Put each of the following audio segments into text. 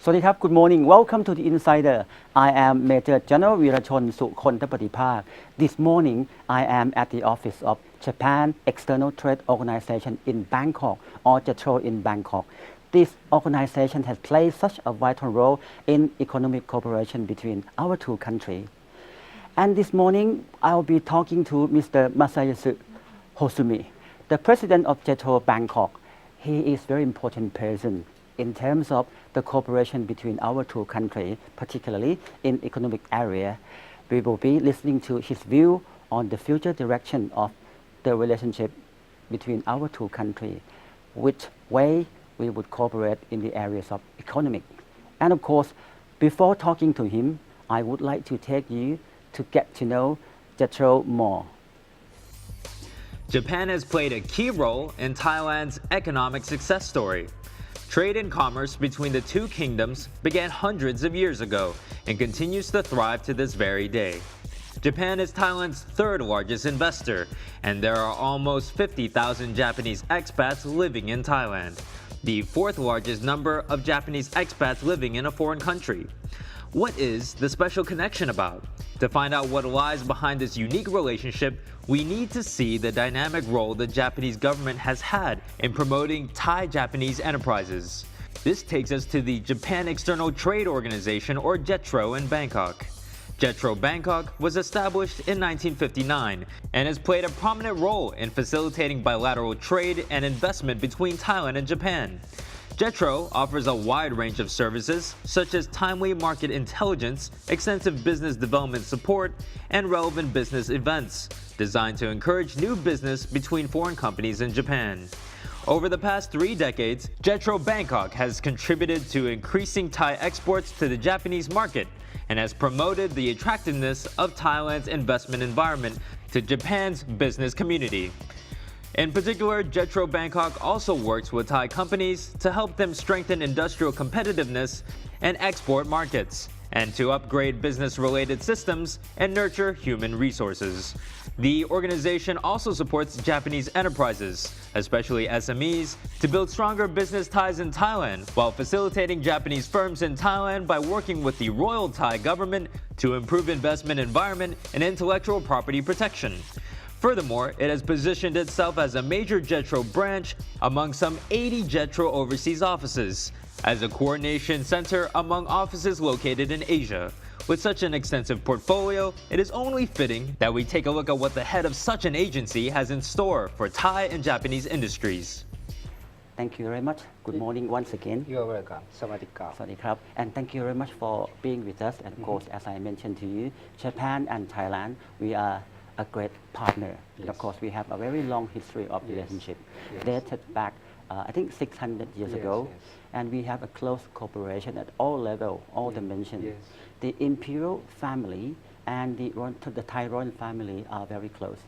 สวัสดีครับ Good morning. Welcome to the Insider. I am Major General Virachon Sukontapatipak. This morning, I am at the office of Japan External Trade Organization in Bangkok, or JETRO in Bangkok. This organization has played such a vital role in economic cooperation between our two countries. And this morning, I'll be talking to Mr. Masayasu Hosumi, the president of JETRO Bangkok. He is a very important person in terms of the cooperation between our two countries, particularly in economic area. We will be listening to his view on the future direction of the relationship between our two countries, which way we would cooperate in the areas of economic. And of course, before talking to him, I would like to take you to get to know JETRO more. Japan has played a key role in Thailand's economic success story. Trade and commerce between the two kingdoms began hundreds of years ago and continues to thrive to this very day. Japan is Thailand's third largest investor, and there are almost 50,000 Japanese expats living in Thailand, the fourth largest number of Japanese expats living in a foreign country. What is the special connection about? To find out what lies behind this unique relationship, we need to see the dynamic role the Japanese government has had in promoting Thai-Japanese enterprises. This takes us to the Japan External Trade Organization, or JETRO, in Bangkok. JETRO Bangkok was established in 1959 and has played a prominent role in facilitating bilateral trade and investment between Thailand and Japan. JETRO offers a wide range of services such as timely market intelligence, extensive business development support, and relevant business events designed to encourage new business between foreign companies in Japan. Over the past 3 decades, JETRO Bangkok has contributed to increasing Thai exports to the Japanese market and has promoted the attractiveness of Thailand's investment environment to Japan's business community. In particular, JETRO Bangkok also works with Thai companies to help them strengthen industrial competitiveness and export markets, and to upgrade business-related systems and nurture human resources. The organization also supports Japanese enterprises, especially SMEs, to build stronger business ties in Thailand, while facilitating Japanese firms in Thailand by working with the Royal Thai government to improve investment environment and intellectual property protection. Furthermore, it has positioned itself as a major JETRO branch among some 80 JETRO overseas offices, as a coordination center among offices located in Asia. With such an extensive portfolio, it is only fitting that we take a look at what the head of such an agency has in store for Thai and Japanese industries. Thank you very much. Good morning once again. You're welcome. Sawadika. สวัสดีครับ and thank you very much for being with us. And of course, as I mentioned to you, Japan and Thailand, we are a great partner. Yes. Of course, we have a very long history of relationship, dated back, I think 600 years ago, and we have a close cooperation at all levels, all dimensions. Yes. The imperial family and the Thai royal family are very close.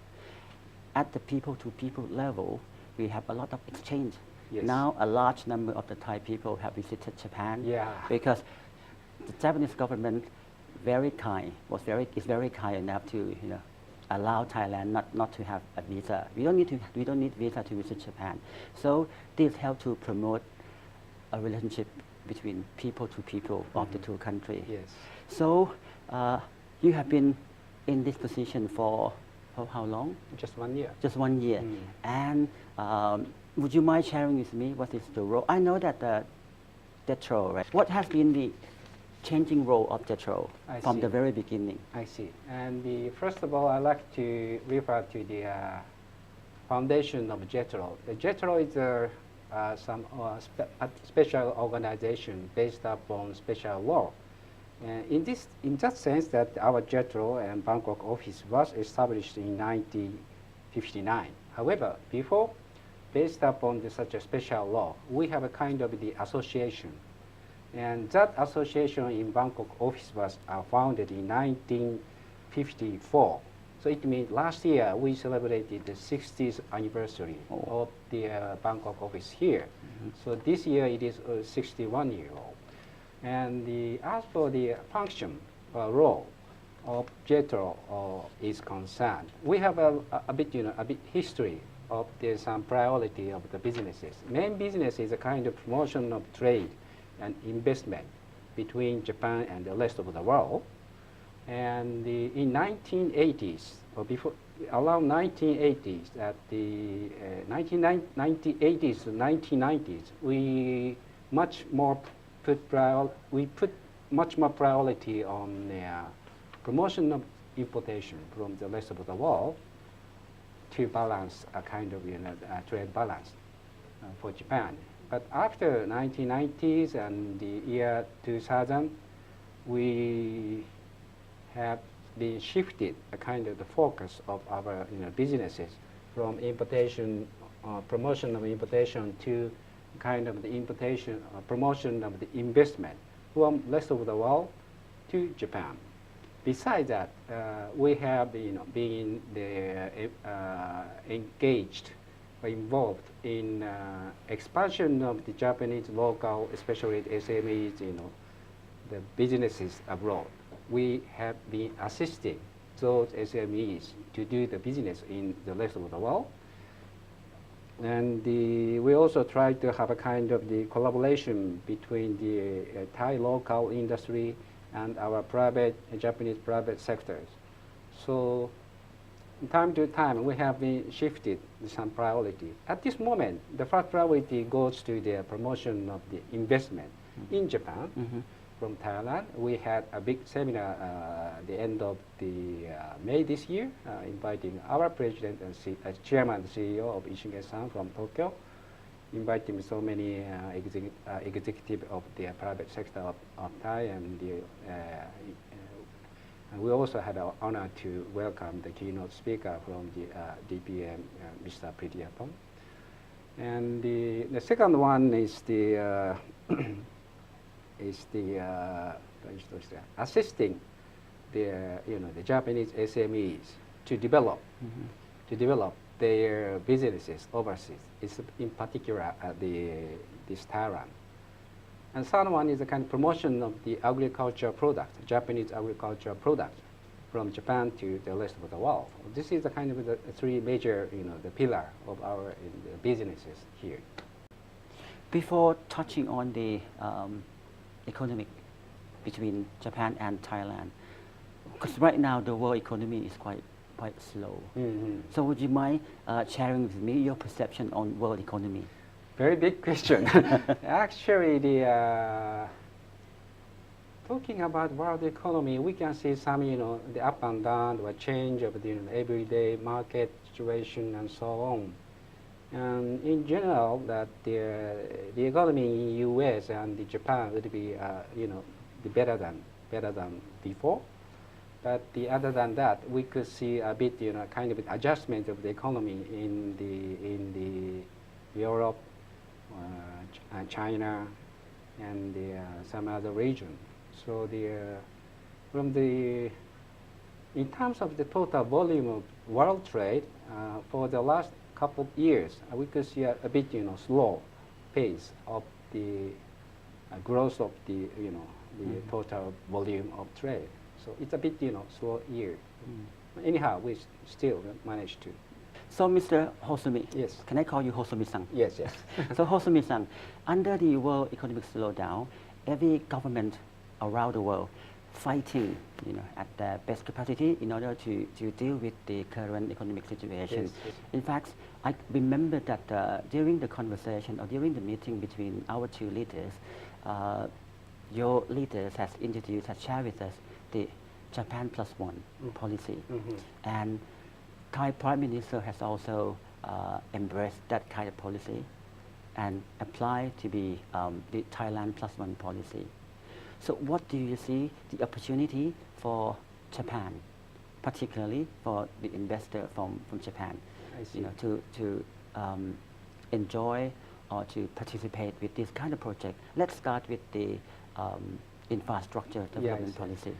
At the people-to-people level, we have a lot of exchange. Yes. Now, a large number of the Thai people have visited Japan because the Japanese government is very kind enough to allow Thailand not to have a visa. We don't need visa to visit Japan. So this helps to promote a relationship between people to people of the two countries. Yes. So you have been in this position for how long? Just 1 year. Just 1 year. And would you mind sharing with me what is the role? I know that JETRO, right? What has been the changing role of JETRO from the very beginning? I see. And first of all, I'd like to refer to the foundation of JETRO. The JETRO is some special organization based upon special law. In that sense, that our JETRO and Bangkok office was established in 1959. However, before, based upon such a special law, we have a kind of the association. And that association in Bangkok office was founded in 1954. So it means last year we celebrated the 60th anniversary of the Bangkok office here. So this year it is 61 years old. And as for the function role of JETRO is concerned, we have a bit history of some priority of the businesses. Main business is a kind of promotion of trade and investment between Japan and the rest of the world. And in 1980s, or before, around 1980s, at the 1980s to 1990s, we put much more priority on promotion of importation from the rest of the world to balance a kind of trade balance for Japan. But after 1990s and the year 2000, we have been shifted a kind of the focus of our businesses from importation, promotion of importation to kind of the importation, promotion of the investment from rest of the world to Japan. Besides that, we have been engaged or involved in expansion of the Japanese local, especially the SMEs, the businesses abroad. We have been assisting those SMEs to do the business in the rest of the world. And we also try to have a kind of the collaboration between the Thai local industry and our Japanese private sectors. So time to time, we have been shifted some priority. At this moment, the first priority goes to the promotion of the investment in Japan. From Thailand. We had a big seminar at the end of the May this year, inviting our president and chairman and CEO of Ishinge-san from Tokyo, inviting so many executives of the private sector of Thai, and we also had the honor to welcome the keynote speaker from the DPM, Mr. Pritiapong. And the second one is the assisting the Japanese SMEs to develop their businesses overseas. It's in particular this Thailand. And third one is the kind of promotion of the agricultural products, Japanese agricultural products, from Japan to the rest of the world. This is the kind of the three major the pillar of our businesses here. Before touching on the economic between Japan and Thailand, because right now the world economy is quite slow. So would you mind sharing with me your perception on world economy? Very big question. Actually, talking about world economy, we can see some the up and down, the change of the everyday market situation and so on. And in general, that the economy in U.S. and Japan would be better than before. But other than that, we could see a bit kind of adjustment of the economy in the Europe, China, and some other region. So in terms of the total volume of world trade, for the last couple of years, we could see a bit slow pace of the growth of the total volume of trade. So it's a bit slow year. Anyhow, we still managed to. So Mr. Hosumi, Yes. Can I call you Hosumi-san? Yes. So Hosumi-san, under the world economic slowdown, every government around the world fighting at their best capacity in order to deal with the current economic situation. Yes. In fact, I remember that during the conversation or during the meeting between our two leaders, your leaders has shared with us the Japan Plus One policy. And Thai Prime Minister has also embraced that kind of policy and applied to be the Thailand Plus One policy. So what do you see the opportunity for Japan, particularly for the investor from Japan, to enjoy or to participate with this kind of project? Let's start with the infrastructure development policy.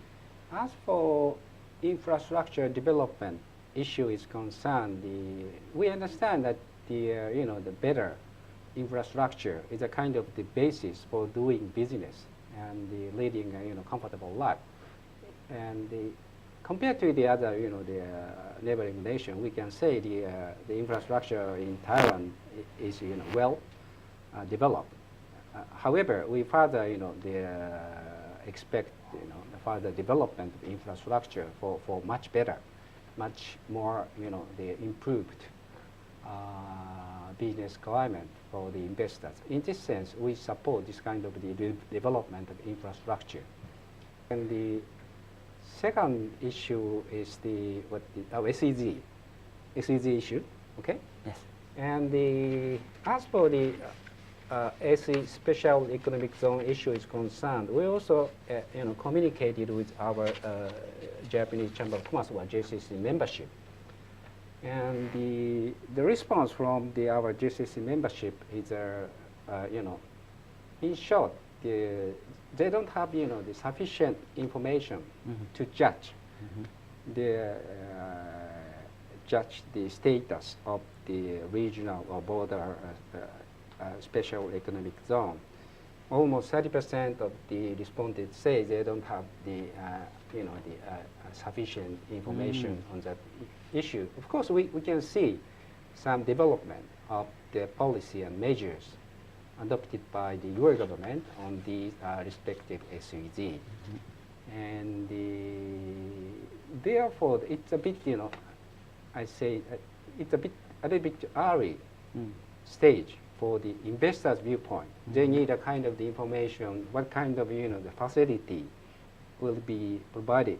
As for infrastructure development issue is concerned, we understand that the better infrastructure is a kind of the basis for doing business and leading a comfortable life. And compared to the other the neighboring nation, we can say the infrastructure in Thailand is well developed. However, we further expect the further development of infrastructure for much better, much more the improved business climate for the investors. In this sense, we support this kind of the development of infrastructure. And the second issue is the SEZ issue, okay? Yes. And as for the SE Special Economic Zone issue is concerned, we also communicated with our Japanese Chamber of Commerce or JCC membership. And the response from our JCC membership is, in short, they don't have the sufficient information to judge judge the status of the regional or border special economic zone. Almost 30% of the respondents say they don't have the sufficient information on that issue. Of course, we can see some development of the policy and measures adopted by the your government on the respective SEZ. And therefore, it's a bit, I say, it's a little bit early stage for the investors' viewpoint. They need a kind of the information, what kind of the facility will be provided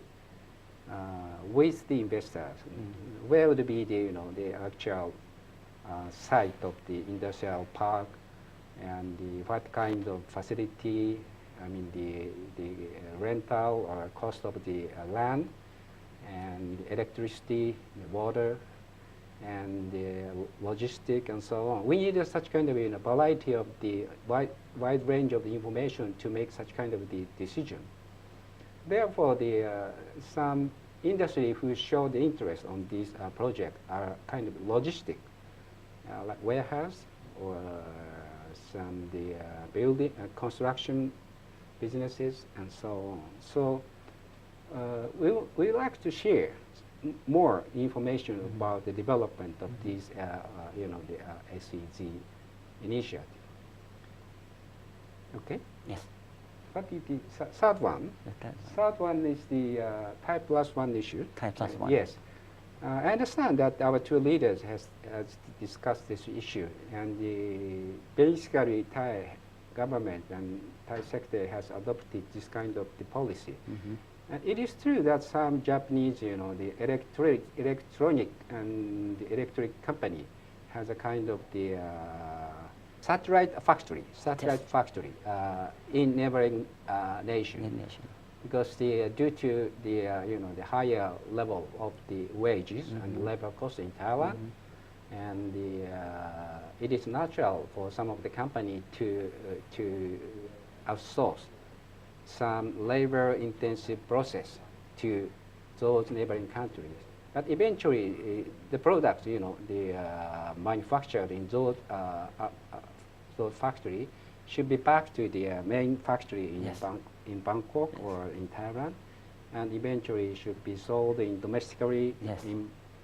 with the investors. Where would be the actual site of the industrial park, and what kind of facility, I mean the rental or cost of the land, and electricity, the water, and the logistic, and so on. We need such kind of variety of the wide range of the information to make such kind of the decision. Therefore, some industry who show the interest on this project are kind of logistic, like warehouse or some building construction businesses and so on. So we like to share more information about the development of these, the SEZ initiative. Okay. Yes. What is the third one? Third one is the Type Plus One issue. Type Plus One. Yes. I understand that our two leaders has discussed this issue, and basically Thai government and Thai sector has adopted this kind of the policy. And it is true that some Japanese, the electronic and the electric company has a kind of the satellite factory in neighboring nation. Because due to the higher level of the wages and labor costs in Taiwan, and it is natural for some of the company to outsource some labor-intensive process to those neighboring countries. But eventually, the products, manufactured in those factory should be back to the main factory in Bangkok or in Thailand, and eventually should be sold domestically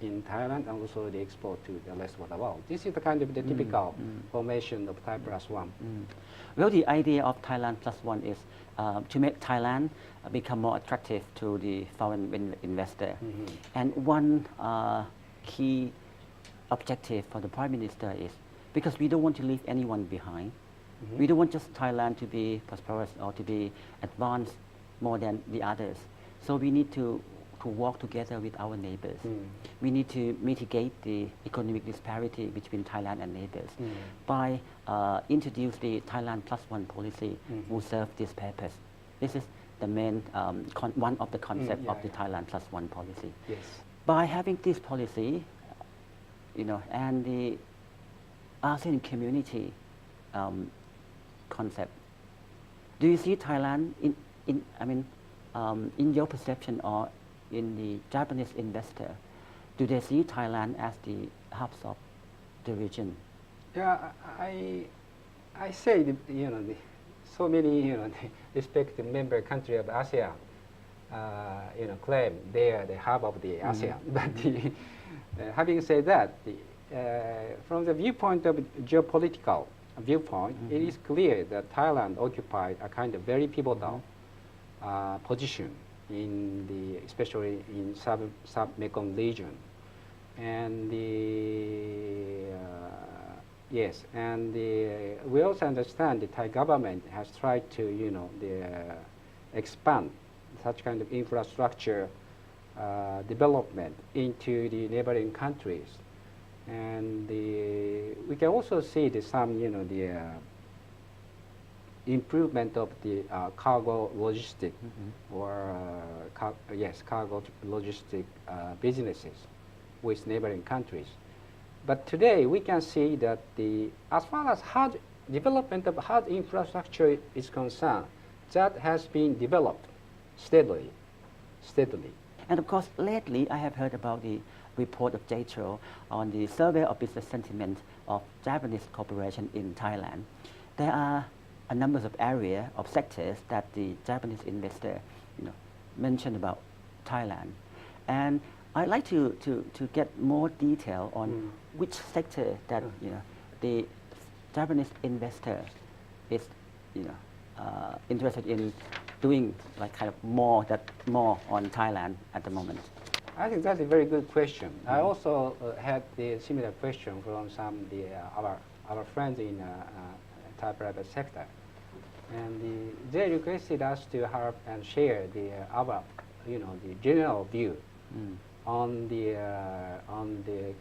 in Thailand, and also the export to the rest of the world. This is the kind of the typical formation of Thai Plus One. Well, the idea of Thailand Plus One is to make Thailand become more attractive to the foreign investor. And one key objective for the Prime Minister is, because we don't want to leave anyone behind, we don't want just Thailand to be prosperous or to be advanced more than the others. So we need to work together with our neighbors. We need to mitigate the economic disparity between Thailand and neighbors by introduce the Thailand Plus One policy will serve this purpose. This is the main one of the concepts of the Thailand Plus One policy. Yes. By having this policy, and the ASEAN community concept, do you see Thailand in your perception or in the Japanese investor, do they see Thailand as the hubs of the region? Yeah, I say so many the respective member country of ASEAN claim they are the hub of the ASEAN. But having said that, from the viewpoint of geopolitical viewpoint, it is clear that Thailand occupied a kind of very pivotal position in the, especially in sub-Mekong region. And yes, and we also understand the Thai government has tried to, expand such kind of infrastructure development into the neighboring countries. And we can also see some, improvement of the cargo logistic or cargo logistic businesses with neighboring countries. But today we can see that as far as hard development of hard infrastructure is concerned, that has been developed steadily. And of course, lately I have heard about the report of JETRO on the survey of business sentiment of Japanese corporation in Thailand. There are a number of areas of sectors that the Japanese investor, mentioned about Thailand, and I'd like to get more detail on which sector that the Japanese investor is interested in doing, like kind of more on Thailand at the moment. I think that's a very good question. I also had the similar question from some our friends in Thai private sector, and they requested us to help and share our the general view on the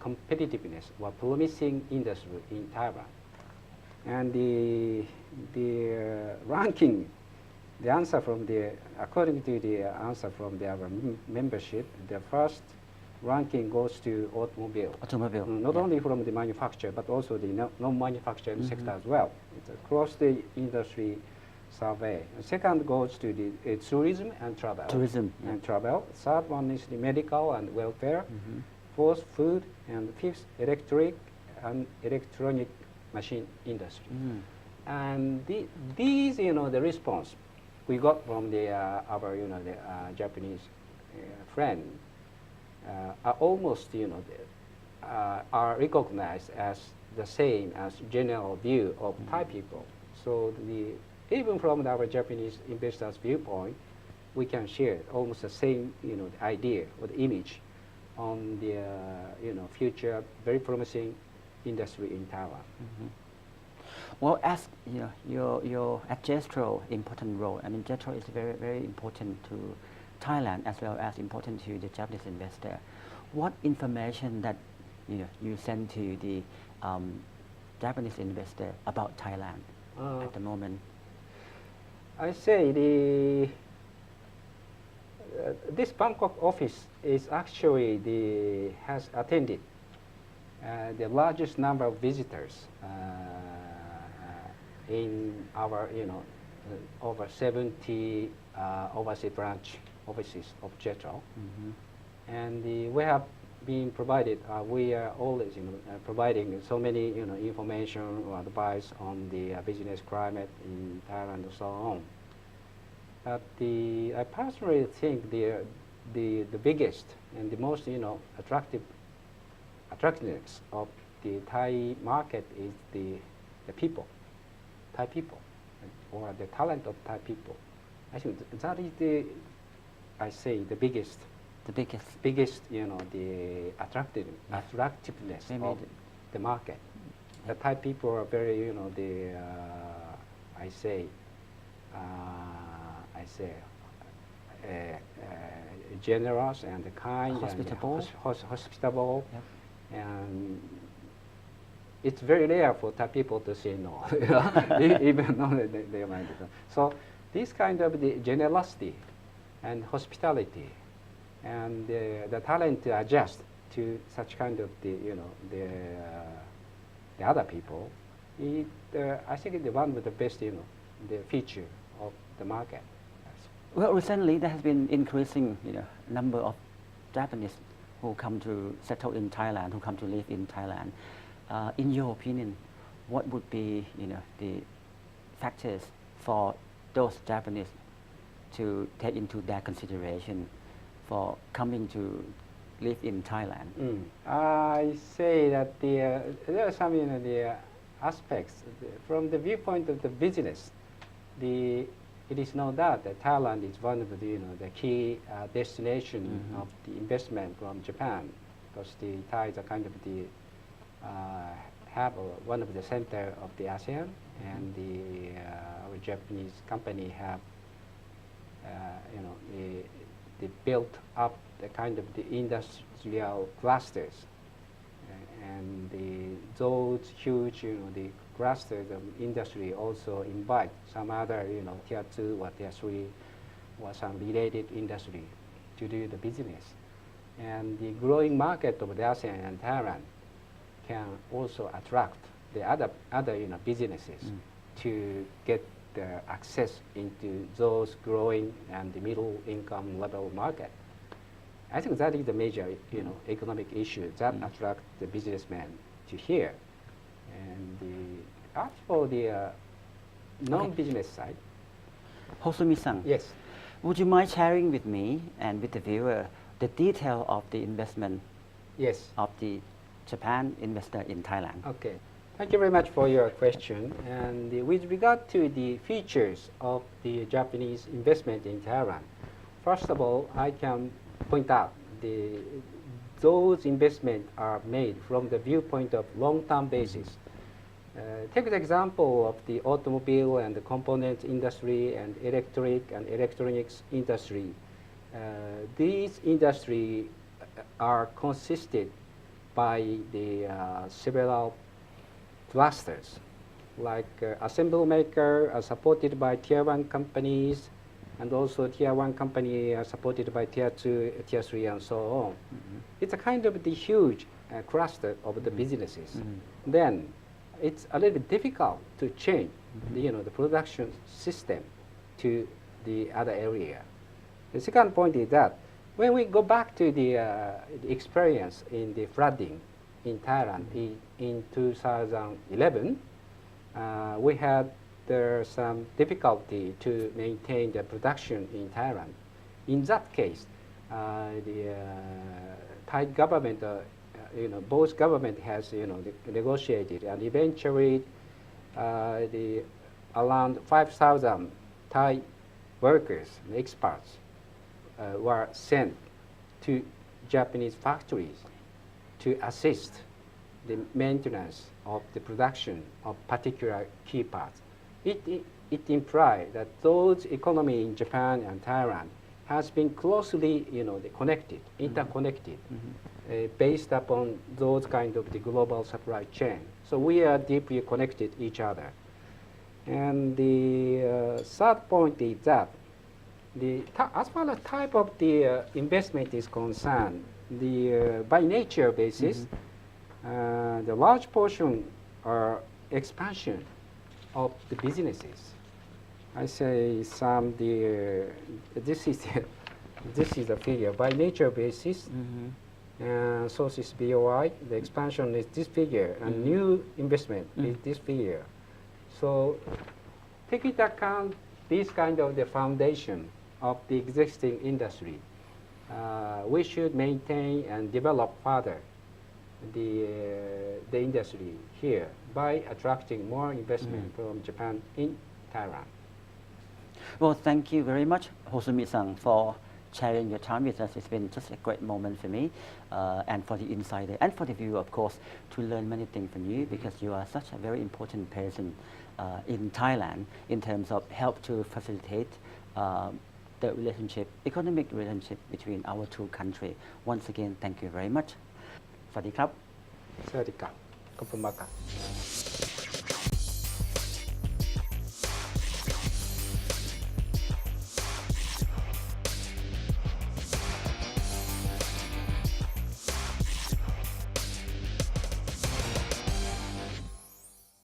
competitiveness or promising industry in Taiwan. And the ranking, the answer from according to the answer from our membership, the first ranking goes to automobile. Not only from the manufacturer, but also the non-manufacturing sector as well. It's across the industry survey. The second goes to the tourism and travel. Third one is the medical and welfare. Fourth, food, and fifth, electric and electronic machine industry. And these, the response we got from our, Japanese friend are almost, are recognized as the same as general view of Thai people. So even from our Japanese investors' viewpoint, we can share almost the same, idea or the image on the, future very promising industry in Taiwan. Well, as your at JETRO important role. I mean, JETRO is very, very important to Thailand as well as important to the Japanese investor. What information that you send to the Japanese investor about Thailand at the moment? I say this Bangkok office is actually has attended the largest number of visitors in our over 70 overseas branch offices of JETRO, and we have been provided. We are always providing so many information or advice on the business climate in Thailand and so on. But I personally think the biggest and the most attractiveness of the Thai market is the people, Thai people, or the talent of Thai people. I think that is the biggest, the attractiveness of the market. The Thai people are very, generous and kind, hospitable, and it's very rare for Thai people to say no, even though they might. So this kind of the generosity and hospitality and the talent to adjust to such kind of the other people, I think it's one of the best, the feature of the market. Well, recently there has been increasing, number of Japanese who come to settle in Thailand, who come to live in Thailand. In your opinion, what would be, the factors for those Japanese to take into their consideration for coming to live in Thailand? I say that there are some, the aspects from the viewpoint of the business. it is known that Thailand is one of the, the key destination of the investment from Japan, because the Thai is a kind of the have one of the center of the ASEAN, and our Japanese company have they built up the kind of the industrial clusters, and those huge the clusters of industry also invite some other tier 2 or tier 3 or some related industry to do the business, and the growing market of the ASEAN and Thailand can also attract the other businesses to get the access into those growing and the middle income level market. I think that is the major economic issue that attract the businessmen to here. And as for the non-business side, Hosumi-san, yes, would you mind sharing with me and with the viewer the detail of the investment yes. of the Japan investor in Thailand? Okay. Thank you very much for your question. And with regard to the features of the Japanese investment in Thailand, first of all, I can point out those investments are made from the viewpoint of long-term basis. Take the example of the automobile and the component industry and electric and electronics industry. These industries are consisted by the several clusters, like assembly maker are supported by tier 1 companies, and also tier 1 company are supported by tier 2, tier 3, and so on. It's a kind of the huge cluster of the businesses. Then it's a little bit difficult to change the production system to the other area. The second point is that when we go back to the experience in the flooding in Thailand in 2011, we had some difficulty to maintain the production in Thailand. In that case, the Thai government, both government has negotiated, and eventually around 5,000 Thai workers, experts, were sent to Japanese factories to assist the maintenance of the production of particular key parts. It implies that those economy in Japan and Thailand has been closely connected, interconnected, based upon those kind of the global supply chain. So we are deeply connected each other. And the third point is that as far as type of the investment is concerned, by nature basis, the large portion are expansion of the businesses. I say this is a figure by nature basis. Source is BOI. The expansion is this figure, and new investment is this figure. So take into account this kind of the foundation of the existing industry. We should maintain and develop further the industry here by attracting more investment from Japan in Thailand. Well, thank you very much, Hosumi-san, for sharing your time with us. It's been just a great moment for me, and for the insider, and for the viewer, of course, to learn many things from you, because you are such a very important person in Thailand in terms of help to facilitate the relationship, economic relationship between our two countries. Once again, thank you very much. สวัสดีครับ สวัสดีครับขอบคุณมากครับ